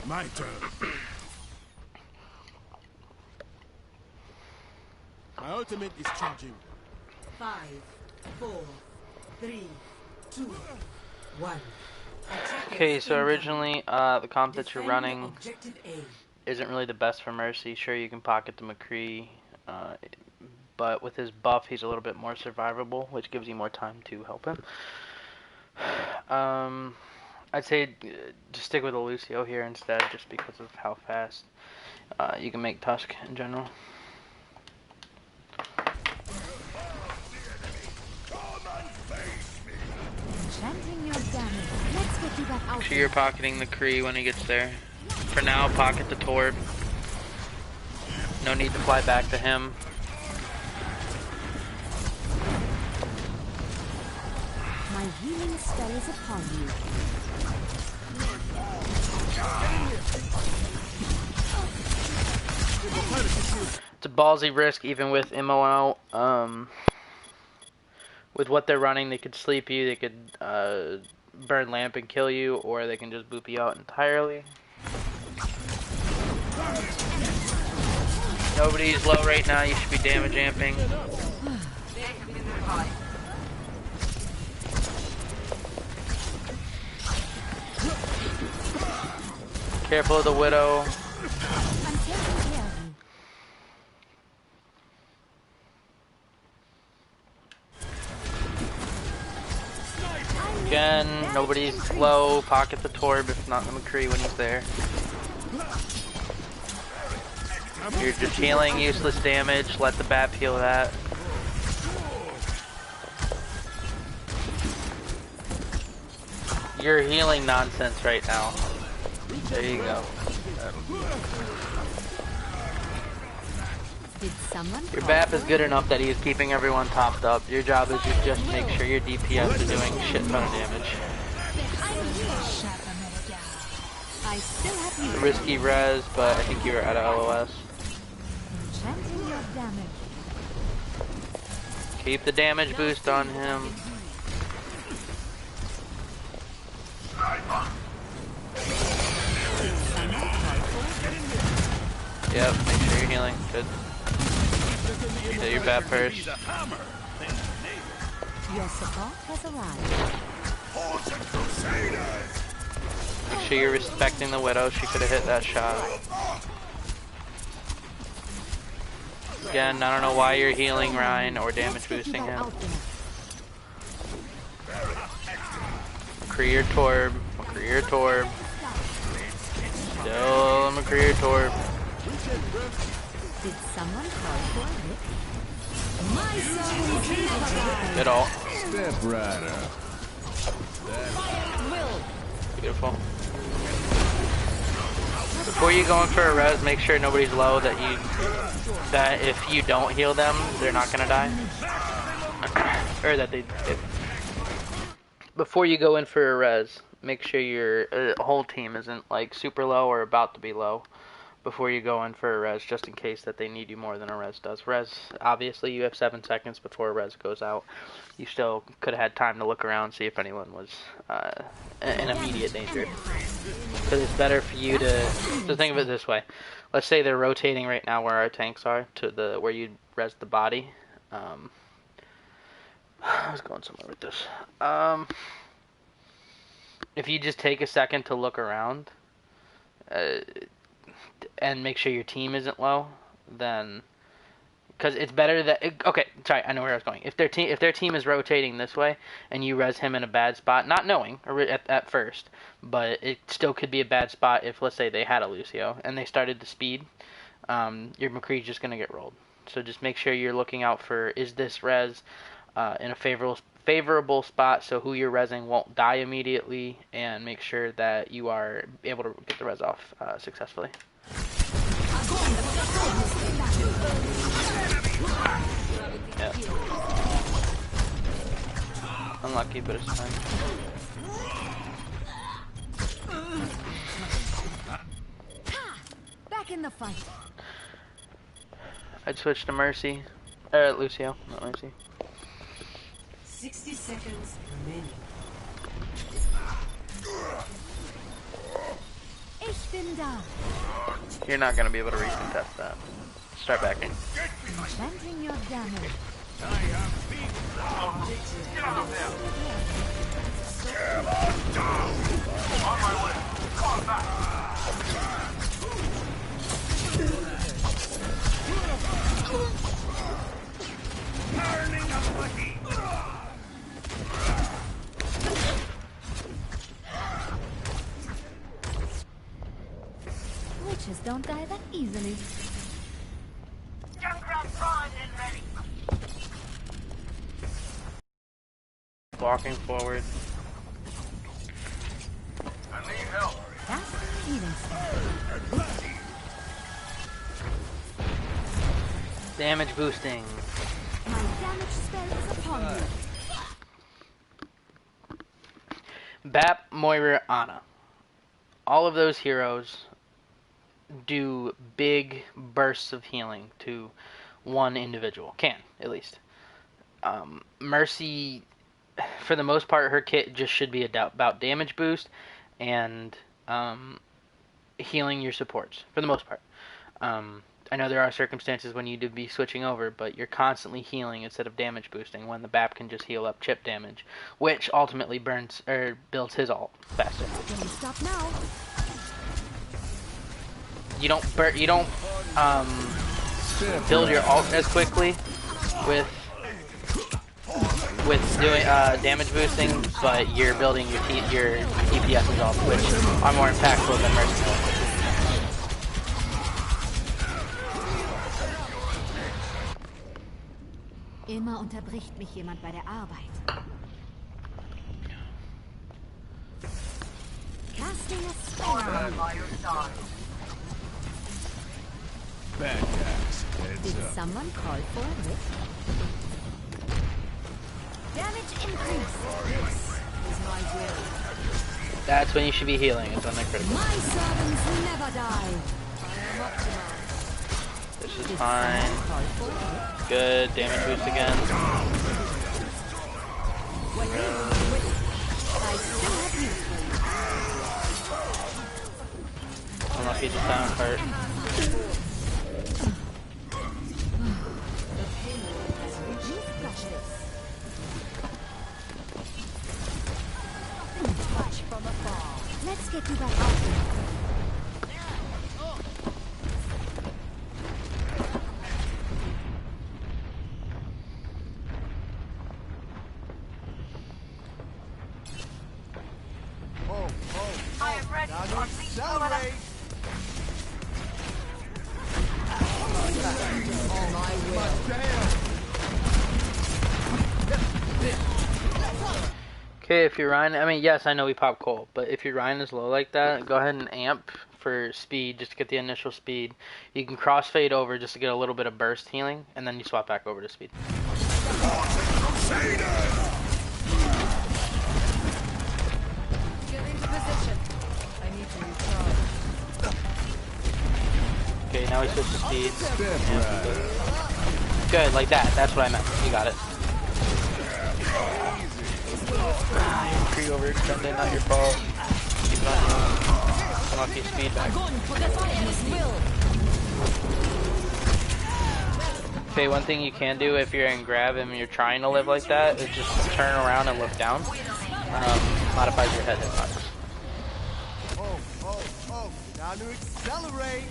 My turn. My ultimate is charging. 5, 4, 3, 2, 1. Okay, so originally, the comp that you're running isn't really the best for Mercy. Sure, you can pocket the McCree, but with his buff, he's a little bit more survivable, which gives you more time to help him. I'd say just stick with a Lucio here instead, just because of how fast you can make Tusk in general. Make sure you're pocketing the Kree when he gets there. For now, pocket the Torb. No need to fly back to him. My healing spell is upon you. It's a ballsy risk even with MO out. With what they're running, they could sleep you, they could burn lamp and kill you, or they can just boop you out entirely. Nobody's low right now, you should be damage amping. Careful of the Widow. Again, nobody's low. Pocket the Torb, if not the McCree when he's there. You're just healing useless damage. Let the BAP heal that. You're healing nonsense right now. There you go. Your BAP is good enough that he is keeping everyone topped up. Your job is to just make sure your DPS is doing a shit ton of damage. Risky res, but I think you were out of LOS. Keep the damage boost on him. Yep, make sure you're healing. Good. Hit your BAP first. Your support has arrived. Make sure you're respecting the Widow. She could have hit that shot. Again, I don't know why you're healing Ryan or damage boosting him. McCree your Torb. McCree your Torb. Still McCree your Torb. Did someone call for it? Good ult. Step right up. Beautiful. Before you go in for a res, make sure nobody's low, that if you don't heal them, they're not gonna die. Or that before you go in for a res, make sure your whole team isn't like super low or about to be low before you go in for a res, just in case that they need you more than a res does. Res, obviously you have 7 seconds before a res goes out. You still could have had time to look around, see if anyone was in immediate danger. Because it's better for you to think of it this way. Let's say they're rotating right now where our tanks are, to where you res the body. I was going somewhere with this. If you just take a second to look around, and make sure your team isn't low, then, because it's better that okay, sorry, I know where I was going. If their team is rotating this way and you res him in a bad spot, not knowing at first, but it still could be a bad spot if, let's say, they had a Lucio and they started to speed, your McCree's just gonna get rolled. So just make sure you're looking out for, is this res in a favorable spot so who you're resing won't die immediately, and make sure that you are able to get the res off successfully. Yep. Unlucky, but it's fine. Back in the fight. I'd switch to Mercy. Lucio, not Mercy. 60 seconds remaining. Ich bin Verschwinde. You're not gonna be able to recontest that. Start backing. Venting your damage. Witches don't die that easily. Walking forward. That's healing spell. Damage boosting. My damage spell is upon you. Bap, Moira, Ana. All of those heroes do big bursts of healing to one individual. Can, at least. Mercy, for the most part, her kit just should be about damage boost and healing your supports, for the most part. I know there are circumstances when you need to be switching over, but you're constantly healing instead of damage boosting when the BAP can just heal up chip damage, which ultimately burns or builds his ult faster. Don't stop now. You don't build your ult as quickly with doing damage boosting, but you're building your DPS's ult, which are more impactful than Mercy's ult. Immer unterbricht mich jemand bei der Arbeit. Casting a spell. Badass. Heads Did up. someone call for it? Damage increase. This is my will. That's when you should be healing. It's when they're critical. My servants never die. I am optimized. This is Did fine. someone call for it? Good. Damage boost again. I still have use for you. Unlucky the sound part. You've got this. Watch from afar. Let's get you back out there. I am ready. Now accelerate. Okay, if your Ryan, I mean, yes, I know we pop Cole, but if your Ryan is low like that, go ahead and amp for speed, just to get the initial speed. You can crossfade over just to get a little bit of burst healing, and then you swap back over to speed. Get into position. I need to recharge. Okay, now we switch to speed. Step right. Good, like that. That's what I meant. You got it. You're pre-overextended, not your fault. Keep on healing. Unlucky speed back. Okay, one thing you can do if you're in grab and you're trying to live like that is just turn around and look down. Modifies your head hitbox. Oh. Now to accelerate.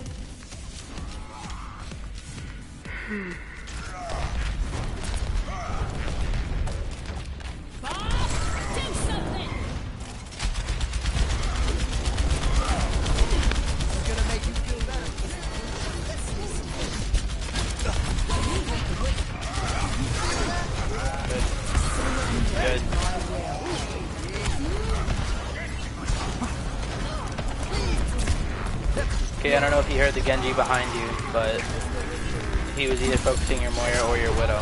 It's gonna make you feel better. Good. Okay, I don't know if you heard the Genji behind you, but he was either focusing your Moira or your Widow.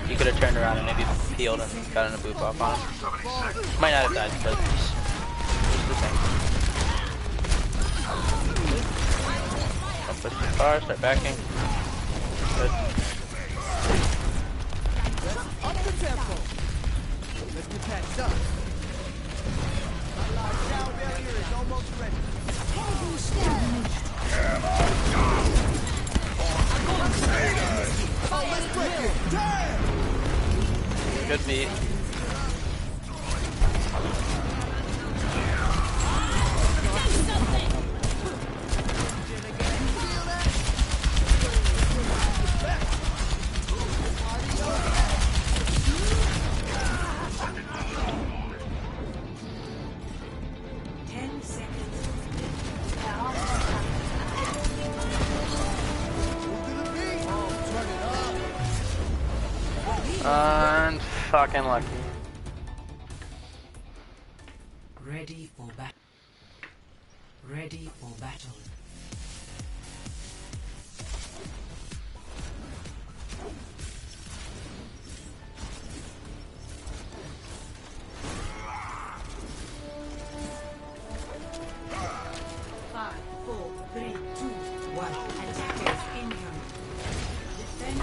You could have turned around and maybe peeled and gotten a boop off on him. Might not have died, but it's the same. Don't push too far, start backing. Good. Up the tempo. Let's get that done. My lockdown barrier is almost ready. Good beat. Fucking lucky. Ready for battle. Ready for battle. Five, four, three, two, one. Attackers incoming. Defend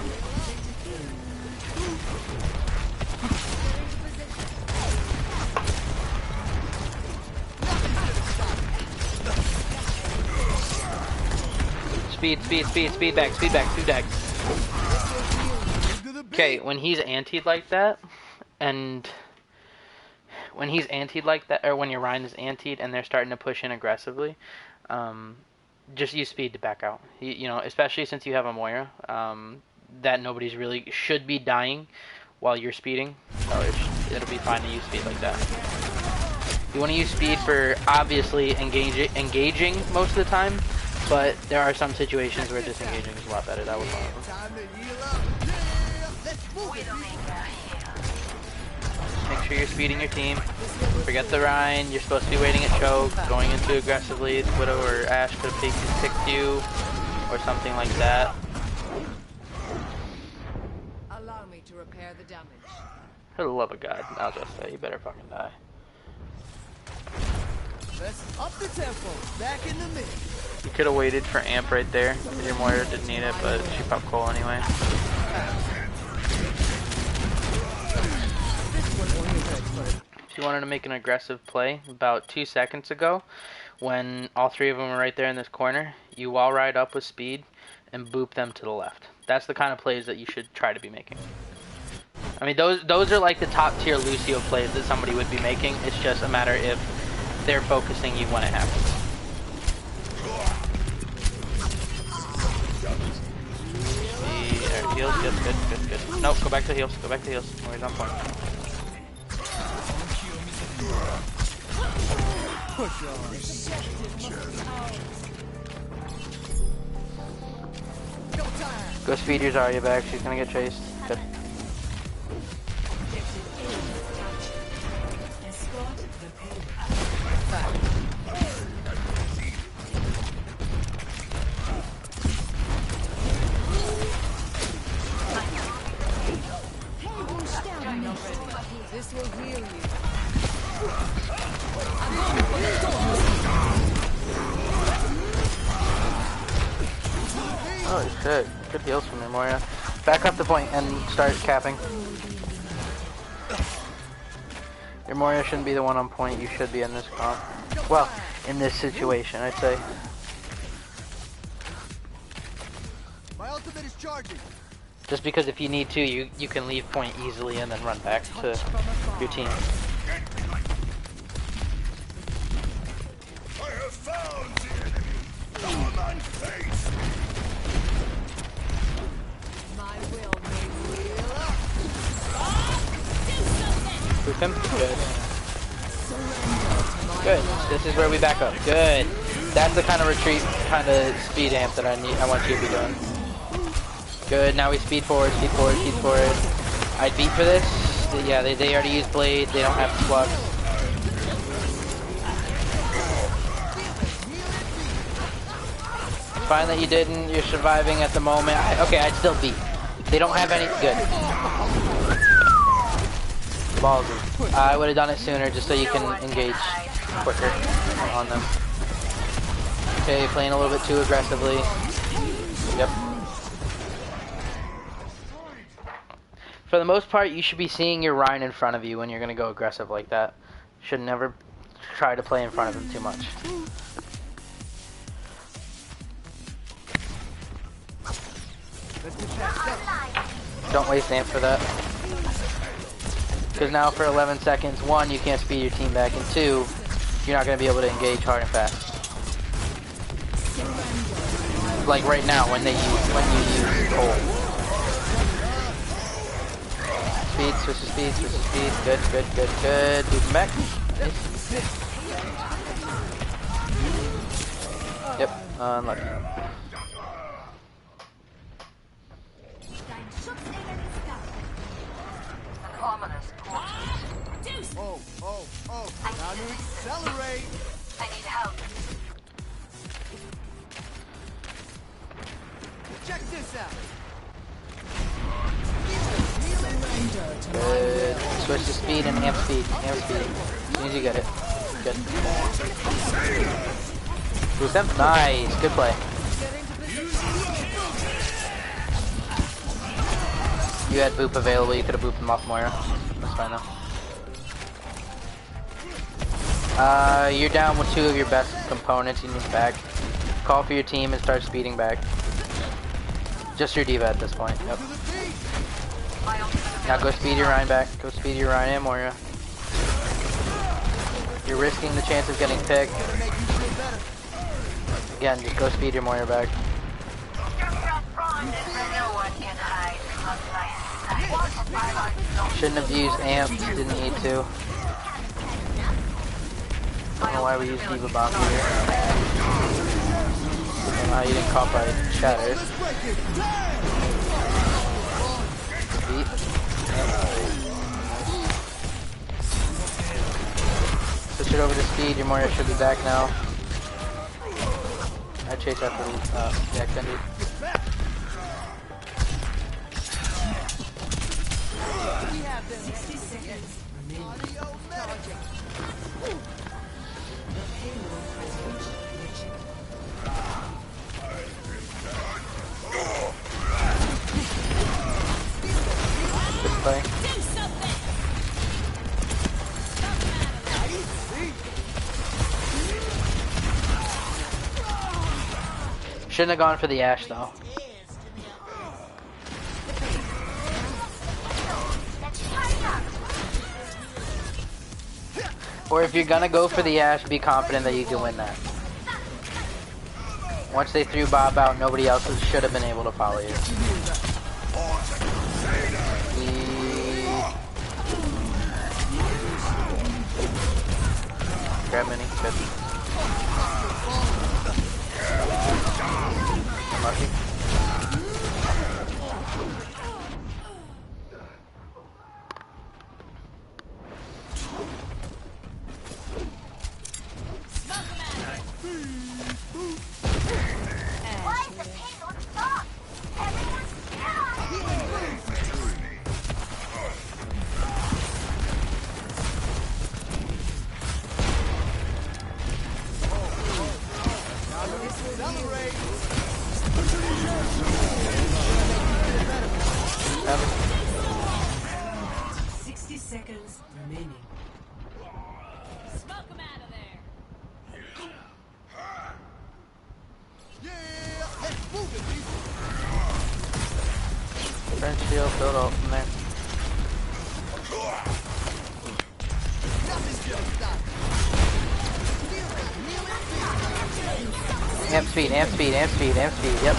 Speed back. Okay, when he's antied like that, and when he's antied like that, or when your Rhine is antied and they're starting to push in aggressively, just use speed to back out. You know, especially since you have a Moira, that nobody's really should be dying while you're speeding, so it'll be fine to use speed like that. You want to use speed for obviously engaging most of the time, but there are some situations where disengaging is a lot better. That was one of them. Make sure you're speeding your team. Forget the Rhine. You're supposed to be waiting at choke, going into aggressively. Widow or Ashe could have picked you, or something like that. Allow me to repair the damage. For the love of God, I'll just say you better fucking die. Let's up the tempo. Back in the mix. You could have waited for Amp right there. Your Moira didn't need it, but she popped Cole anyway. If you wanted to make an aggressive play about 2 seconds ago, when all three of them were right there in this corner, you wall ride up with speed and boop them to the left. That's the kind of plays that you should try to be making. I mean, those are like the top tier Lucio plays that somebody would be making. It's just a matter if they're focusing you when it happens. Heals, good. Nope, go back to heals. Always on point. Go speed your Zarya back, she's gonna get chased. Good. This will heal you. Holy shit, good heals from your Moira. Back up the point and start capping. Your Moira shouldn't be the one on point, you should be in this comp. Well, in this situation, I'd say. My ultimate is charging. Just because if you need to, you can leave point easily and then run back to your team. I have found the enemy. Come and face. My will may heal up. Boop him. Good. This is where we back up. Good. That's the kind of retreat, kind of speed amp that I want you to be doing. Good, now we speed forward. I'd beat for this. Yeah, they already used Blade, they don't have Flux. Fine that you didn't, you're surviving at the moment. Okay, I'd still beat. They don't have any, good. Ballsy. I would have done it sooner just so you can engage quicker on them. Okay, playing a little bit too aggressively. Yep. For the most part, you should be seeing your Rhine in front of you when you're going to go aggressive like that. Should never try to play in front of him too much. Let's get that stuff. Don't waste amp for that. Because now for 11 seconds, 1, you can't speed your team back, and 2, you're not going to be able to engage hard and fast. Like right now when you use cold. Speed, switch to speed, switch to speed. Good, good, good, good. Move them back. Nice. Yep, unlucky. Oh, time to accelerate. I need help. Check this out. Good. Switch to speed and amp speed. Amp speed. As soon as you get it. Good. Boost them. Nice. Good play. You had boop available. You could have booped them off Moira. That's fine though. You're down with 2 of your best components. You need back. Call for your team and start speeding back. Just your diva at this point. Yep. Now go speed your Rhine back. Go speed your Rhine and Moira. You're risking the chance of getting picked. Again, just go speed your Moira back. Shouldn't have used amp. Didn't need to. I don't know why we used Diva Bomb here. I don't know how you didn't caught by Shatter. Beat. Switch it over to speed. Your Moira should be back now. I chase after the extended. We have them 60 seconds. Audio medic. Good play. Shouldn't have gone for the Ashe though. Or if you're gonna go for the Ashe, be confident that you can win that. Once they threw Bob out, nobody else should have been able to follow you. Grab mini, good. Unlucky. Why is the payload stopped? Everyone's Accelerate. 60 seconds remaining. Smoke 'em out of there. Yeah, let's move it, people. French shield, build up from there. Nothing's gonna stop. Amp speed, amp speed, amp speed, amp speed, yep.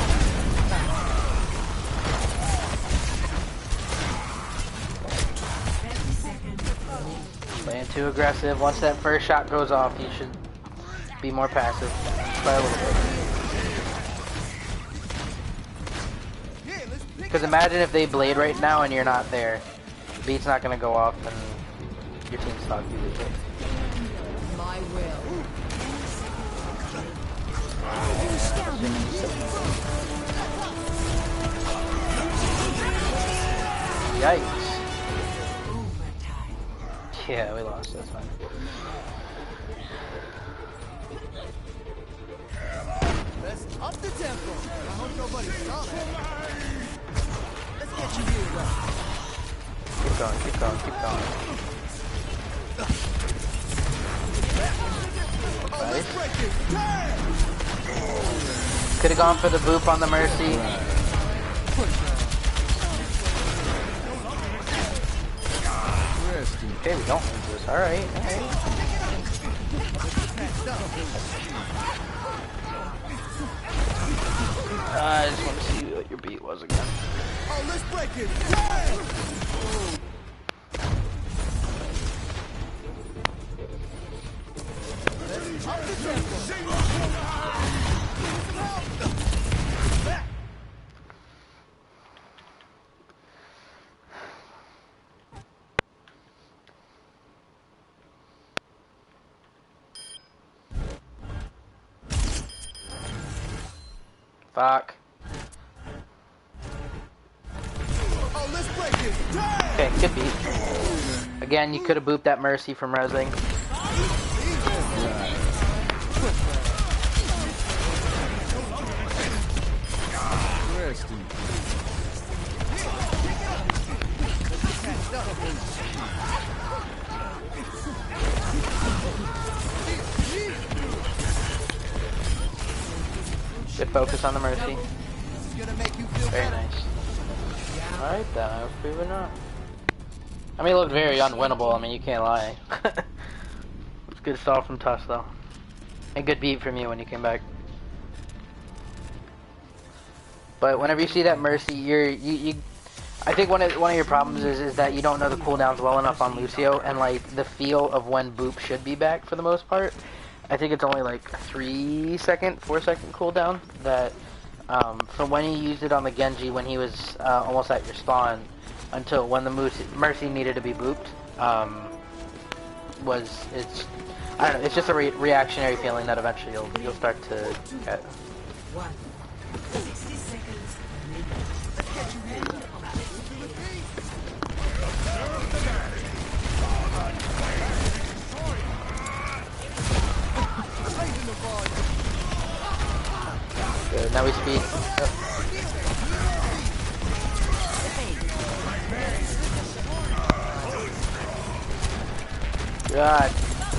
Playing too aggressive. Once that first shot goes off, you should be more passive. By a little bit. Because imagine if they blade right now and you're not there. The beat's not going to go off and your team's not you lose it. My will. Yikes. Yeah, we lost. That's fine. Let's up the tempo. I hope nobody saw that. Let's get you here, though. Keep going, keep going, keep going. Nice. Could have gone for the boop on the Mercy. Okay, we don't lose this. Alright, alright. I just want to see what your beat was again. Oh, let's break it. Yeah! Let's up the tempo. Back. Fuck. Oh, let's break it. Yeah! Okay, good beat. Again, you could have booped that Mercy from resing. Good focus on the Mercy. Very nice. Alright then, hopefully we're not. I mean, it looked very unwinnable, I mean, you can't lie. It's good stall from Tuss though. And good beat from you when you came back. But whenever you see that Mercy, I think one of your problems is that you don't know the cooldowns well enough on Lucio, and like the feel of when Boop should be back for the most part. I think it's only like 3 second, 4 second cooldown that from when you used it on the Genji when he was almost at your spawn until when the Mercy needed to be booped. I don't know, it's just a reactionary feeling that eventually you'll start to get. 60 seconds. Good, now we speed. Yep. God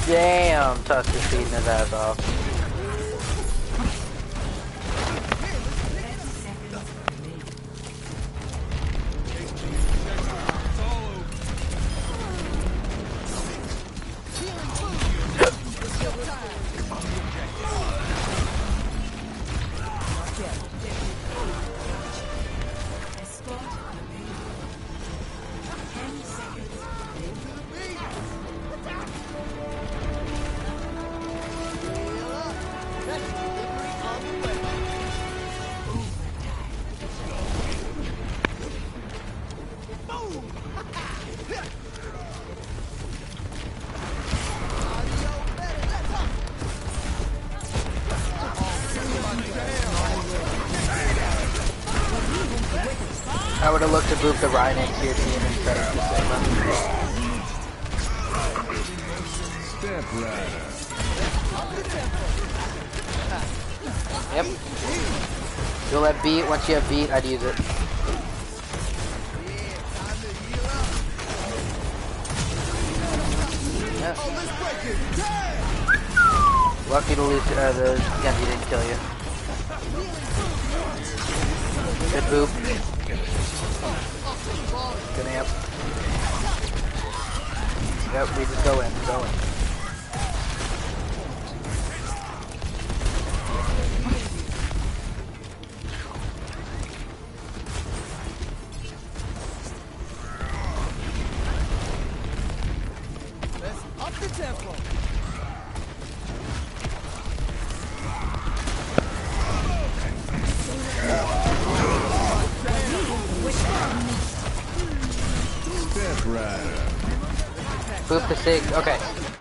damn, Tusk is beating his ass off. I would have looked to boop the Ryan into your team instead of the Sigma. Step right. Yep. You'll have beat. Once you have beat, I'd use it. Yep. Lucky to lose. The Genji didn't kill you. Good boop. Good amp. Yep, we just go in. Let's up the tempo. Step right. Boop the Sig. Okay.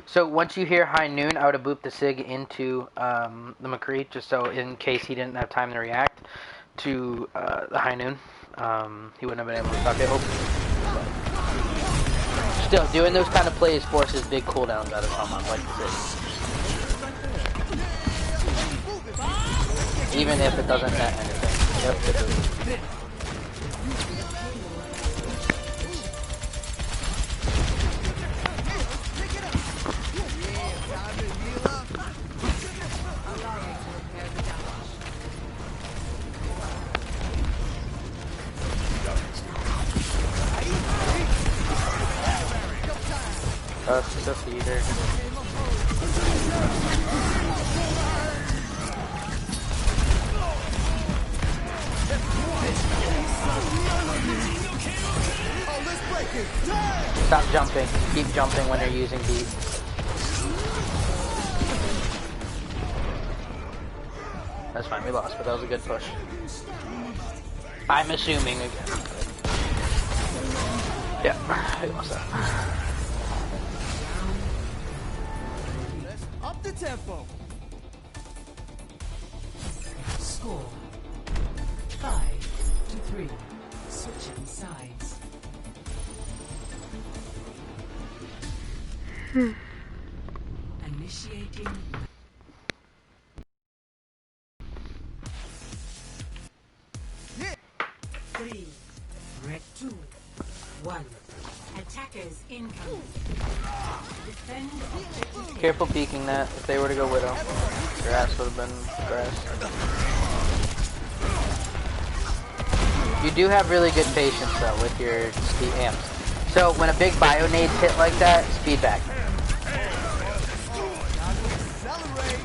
So once you hear High Noon, I would have booped the Sig into the McCree, just so in case he didn't have time to react to the High Noon, he wouldn't have been able to stop it. Still, doing those kind of plays forces big cooldowns out of someone like the Sig. Even if it doesn't net anything. Yep, it does. The feeder. Oh, let's break it. Damn! Stop jumping. Keep jumping when you're using beat. That's fine, we lost, but that was a good push. I'm assuming again. Yeah, we lost that. Let's up the tempo. Score 5-3. Switching sides. Initiating. 3, 2, 1. Attackers incoming. Defend objective. Careful peeking that. If they were to go Widow, your ass would have been grass. You do have really good patience though with your speed amps. So when a big bio nade's hit like that, speed back. Accelerate.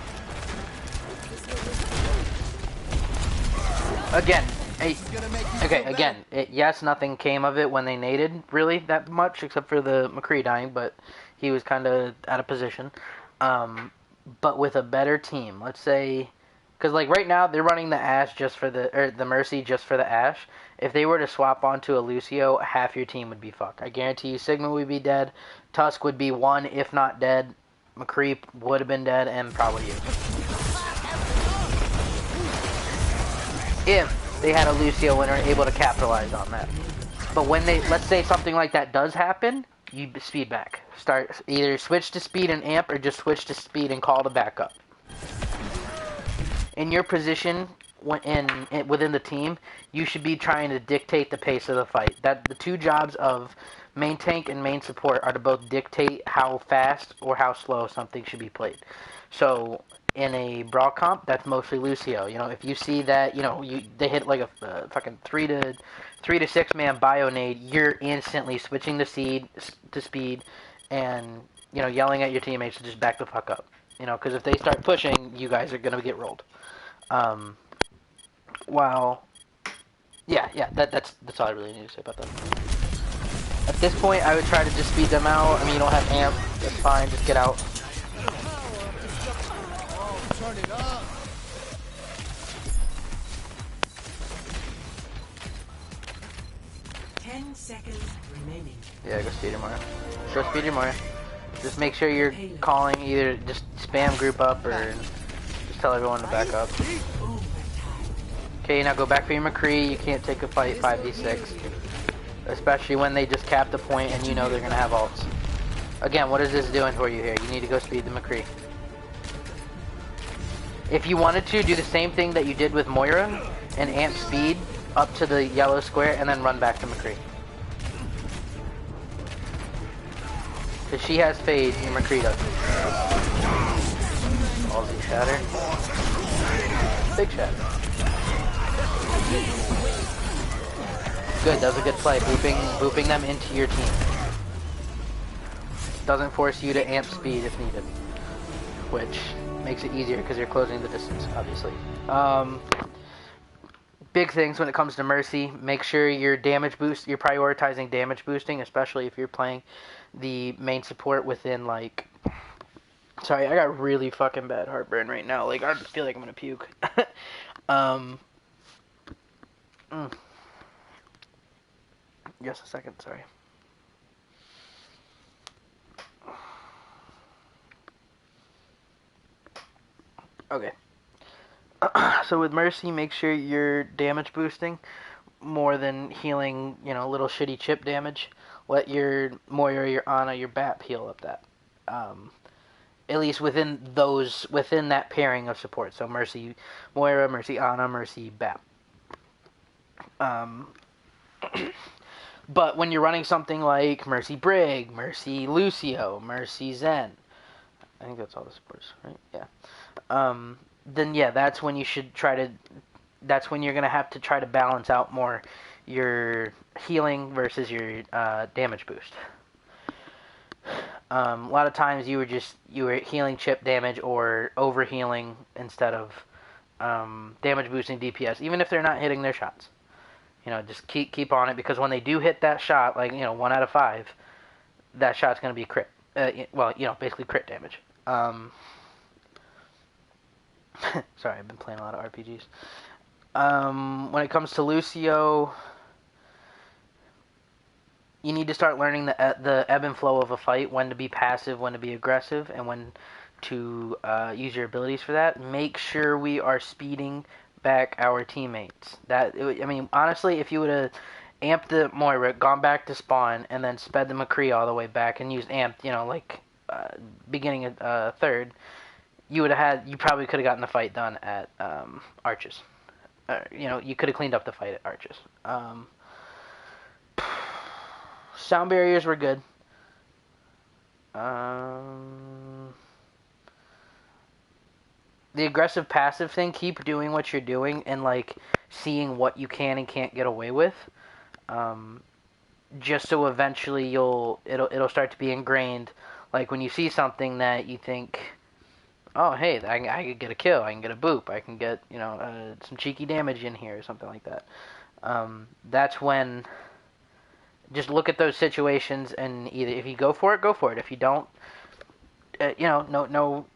Again, Gonna make you okay, feel again, yes, nothing came of it when they naded, really, that much, except for the McCree dying, but he was kind of out of position. But with a better team, let's say, because, like, right now, they're running the Ashe just for the, or the Mercy just for the Ashe. If they were to swap onto a Lucio, half your team would be fucked. I guarantee you, Sigma would be dead, Tusk would be one, if not dead, McCree would have been dead, and probably you. If they had a Lucio and are able to capitalize on that. But when they, let's say something like that does happen, you speed back. Start, either switch to speed and amp, or just switch to speed and call to backup. In your position, within the team, you should be trying to dictate the pace of the fight. That the two jobs of main tank and main support are to both dictate how fast or how slow something should be played. So in a brawl comp, that's mostly Lucio. You know, if you see that, you know, they hit like a fucking 3 to 6 man bio nade, you're instantly switching to speed, and, you know, yelling at your teammates to just back the fuck up. You know, because if they start pushing, you guys are gonna get rolled. That's all I really need to say about that. At this point, I would try to just speed them out. I mean, you don't have amp, that's fine, just get out. turn it up. Ten seconds remaining. Yeah, go speed your Moira. Go speed your Moira. Just make sure you're calling, either just spam group up or just tell everyone to back up. Okay, now go back for your McCree. You can't take a fight 5v6. Especially when they just cap the point and you know they're going to have ults. Again, what is this doing for you here? You need to go speed the McCree. If you wanted to, do the same thing that you did with Moira and amp speed up to the yellow square and then run back to McCree. Because she has fade, your McCree doesn't. Ballsy shatter. Big shatter. Good, that was a good play. Booping them into your team. Doesn't force you to amp speed if needed. Which makes it easier because you're closing the distance, obviously. Big things when it comes to Mercy. Make sure you're prioritizing damage boosting, especially if you're playing the main support within, like... Sorry, I got really fucking bad heartburn right now. Like, I feel like I'm gonna puke. Just a second, sorry. Okay. So with Mercy, make sure you're damage boosting more than healing, you know, little shitty chip damage. Let your Moira, your Ana, your BAP heal up that. At least within that pairing of support. So Mercy Moira, Mercy Ana, Mercy BAP. But when you're running something like Mercy Brig, Mercy Lucio, Mercy Zen, I think that's all the supports, right? Yeah. Then yeah, that's when you should that's when you're going to have to try to balance out more your healing versus your damage boost. A lot of times you were healing chip damage or over healing instead of damage boosting DPS, even if they're not hitting their shots. Just keep on it, because when they do hit that shot, like 1 out of 5, that shot's going to be crit. Basically crit damage. Sorry, I've been playing a lot of RPGs. When it comes to Lucio, you need to start learning the ebb and flow of a fight, when to be passive, when to be aggressive, and when to use your abilities for that. Make sure we are speeding back our teammates. Honestly, if you would have amped the Moira, gone back to spawn, and then sped the McCree all the way back and used amped, beginning of third, you probably could have gotten the fight done at Arches. You could have cleaned up the fight at Arches. Sound barriers were good. The aggressive passive thing, keep doing what you're doing and seeing what you can and can't get away with. Just so eventually it'll start to be ingrained. Like when you see something that you think, oh hey, I could get a kill, I can get a boop, I can get some cheeky damage in here or something like that. That's when just look at those situations, and either if you go for it, go for it. If you don't,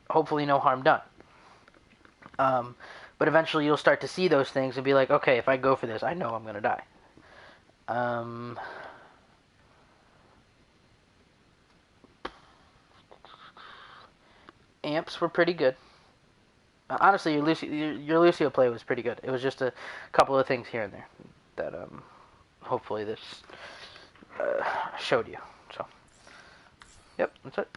hopefully no harm done. But eventually you'll start to see those things and be like, okay, if I go for this, I know I'm gonna die. Amps were pretty good. Honestly, your Lucio play was pretty good. It was just a couple of things here and there that hopefully this showed you. So, yep, that's it.